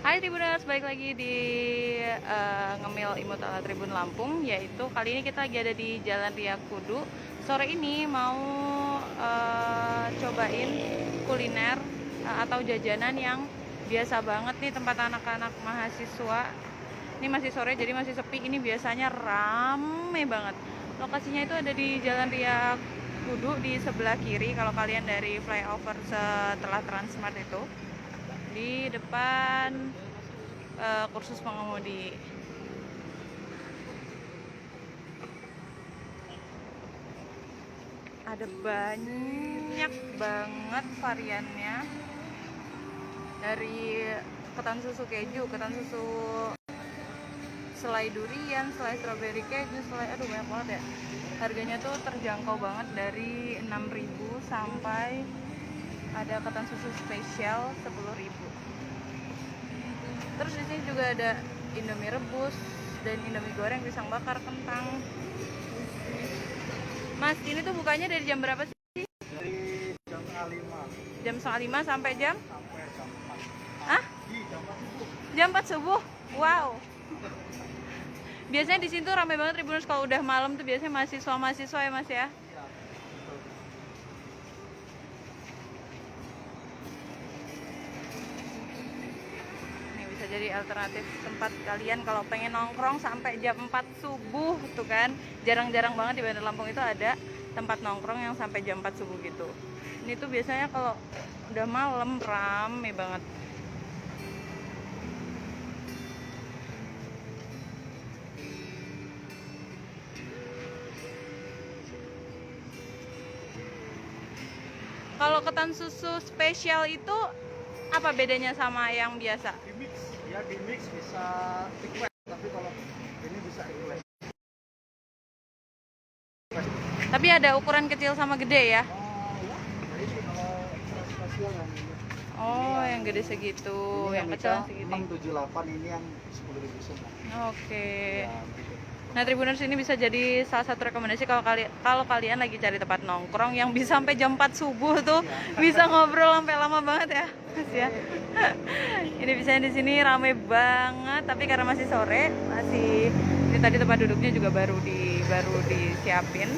Hai Tribuners, balik lagi di Ngemil Imut ala Tribun Lampung. Yaitu kali ini kita lagi ada di Jalan Ria Kudu. Sore ini mau cobain kuliner atau jajanan yang biasa banget nih tempat anak-anak mahasiswa. Ini masih sore jadi masih sepi, ini biasanya rame banget. Lokasinya itu ada di Jalan Ria Kudu di sebelah kiri kalau kalian dari flyover setelah Transmart itu. Di depan kursus pengemudi. Ada banyak banget variannya, dari ketan susu keju, ketan susu selai durian, selai strawberry keju, selai aduh banyak banget ya. Harganya tuh terjangkau banget, dari 6.000 sampai ada ketan susu spesial 10.000. Terus di sini juga ada Indomie rebus dan Indomie goreng, pisang bakar, kentang. Mas, ini tuh bukanya dari jam berapa sih? Dari jam 5. Jam setengah 5 sampai jam? Sampai jam 4. Hah? Jam 4 subuh. Jam 4 subuh? Wow. Biasanya di sini tuh ramai banget Tribuners kalau udah malam tuh, biasanya mahasiswa-mahasiswa ya Mas ya? Iya. Ini bisa jadi alternatif tempat kalian kalau pengen nongkrong sampai jam 4 subuh tuh kan. Jarang-jarang banget di Bandar Lampung itu ada tempat nongkrong yang sampai jam 4 subuh gitu. Ini tuh biasanya kalau udah malam rame banget. Kalau ketan susu spesial itu apa bedanya sama yang biasa? Di mix, ya di mix bisa request, tapi kalau ini bisa request. Tapi ada ukuran kecil sama gede ya? Ya, jadi ini kalau spesial yang ini. Oh, yang gede segitu, Ini yang kecil yang segitu. 678, ini yang 10.000 semua. Oke. Ya, gitu. Nah, Tribuners, ini bisa jadi salah satu rekomendasi kalau kalian lagi cari tempat nongkrong yang bisa sampai jam 4 subuh tuh, bisa ngobrol sampai lama banget ya, Mas ya. Ini biasanya di sini rame banget, tapi karena masih sore, ini tadi tempat duduknya juga baru disiapin.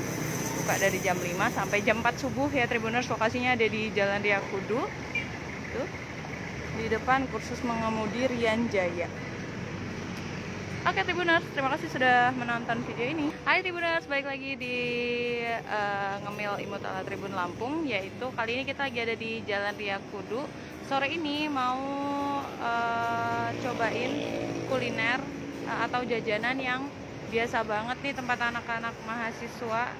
Buka dari jam 5 sampai jam 4 subuh ya Tribuners. Lokasinya ada di Jalan Ria Kudu. Tuh, di depan kursus mengemudi Rian Jaya. Oke Tribuners, terima kasih sudah menonton video ini. Hai Tribuners, balik lagi di Ngemil Imut ala Tribun Lampung. Yaitu kali ini kita lagi ada di Jalan Ria Kudu. Sore ini mau cobain kuliner atau jajanan yang biasa banget nih tempat anak-anak mahasiswa.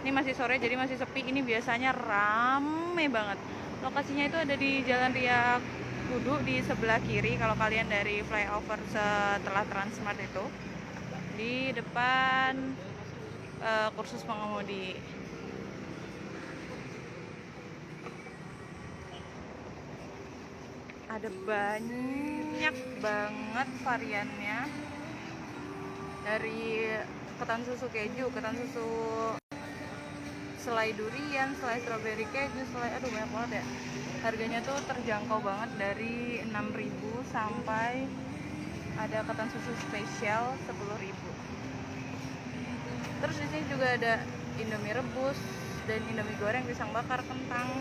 Ini masih sore jadi masih sepi, ini biasanya rame banget. Lokasinya itu ada di Jalan Ria Kudu di sebelah kiri kalau kalian dari flyover setelah Transmart itu. Di depan kursus pengemudi. Ada banyak banget variannya, dari ketan susu keju, ketan susu selai durian, selai strawberry keju, selai aduh banyak banget ya. Harganya tuh terjangkau banget, dari 6.000 sampai ada ketan susu spesial 10.000. Terus di sini juga ada Indomie rebus dan Indomie goreng, pisang bakar, kentang.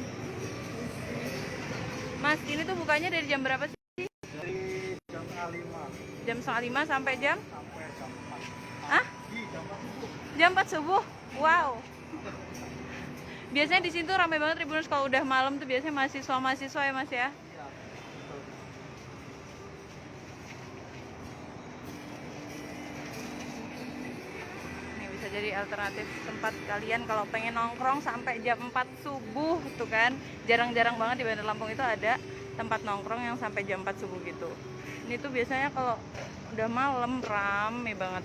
Mas, ini tuh bukanya dari jam berapa sih? Dari jam 5. Jam setengah 5 sampai jam? Sampai jam 4. Hah? Jam 4 subuh. Jam 4 subuh? Wow. Biasanya di sini tuh ramai banget Tribuners kalau udah malam tuh, biasanya mahasiswa-mahasiswa ya Mas ya? Iya. Ini bisa jadi alternatif tempat kalian kalau pengen nongkrong sampai jam 4 subuh tuh kan. Jarang-jarang banget di Bandar Lampung itu ada tempat nongkrong yang sampai jam 4 subuh gitu. Ini tuh biasanya kalau udah malam rame banget.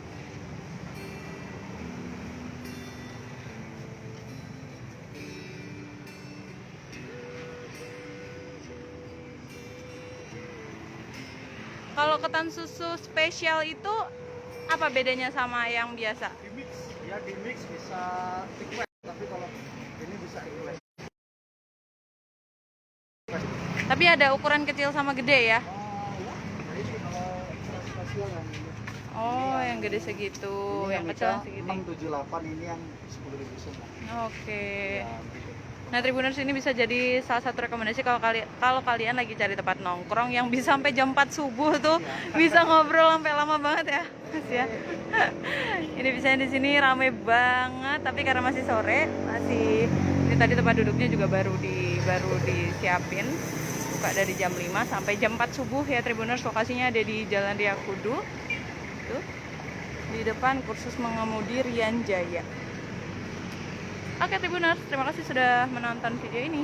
Kalau ketan susu spesial itu apa bedanya sama yang biasa? Di mix, ya di mix bisa request, tapi kalau ini bisa request. Tapi ada ukuran kecil sama gede ya? Ya, jadi kecil yang ini. Oh, yang gede segitu, Ini yang kecil Mika segitu. 678, ini yang 10.000 semua. Oke. Ya, gitu. Nah, Tribuners ini bisa jadi salah satu rekomendasi kalau kalian lagi cari tempat nongkrong yang bisa sampai jam 4 subuh tuh, bisa ngobrol sampai lama banget ya, Mas ya. Ini bisa di sini rame banget, tapi karena masih sore, ini tadi tempat duduknya juga baru disiapin. Buka dari jam 5 sampai jam 4 subuh ya Tribuners. Lokasinya ada di Jalan Raya Kudu. Tuh. Di depan kursus mengemudi Rian Jaya. Oke Tribuners, terima kasih sudah menonton video ini.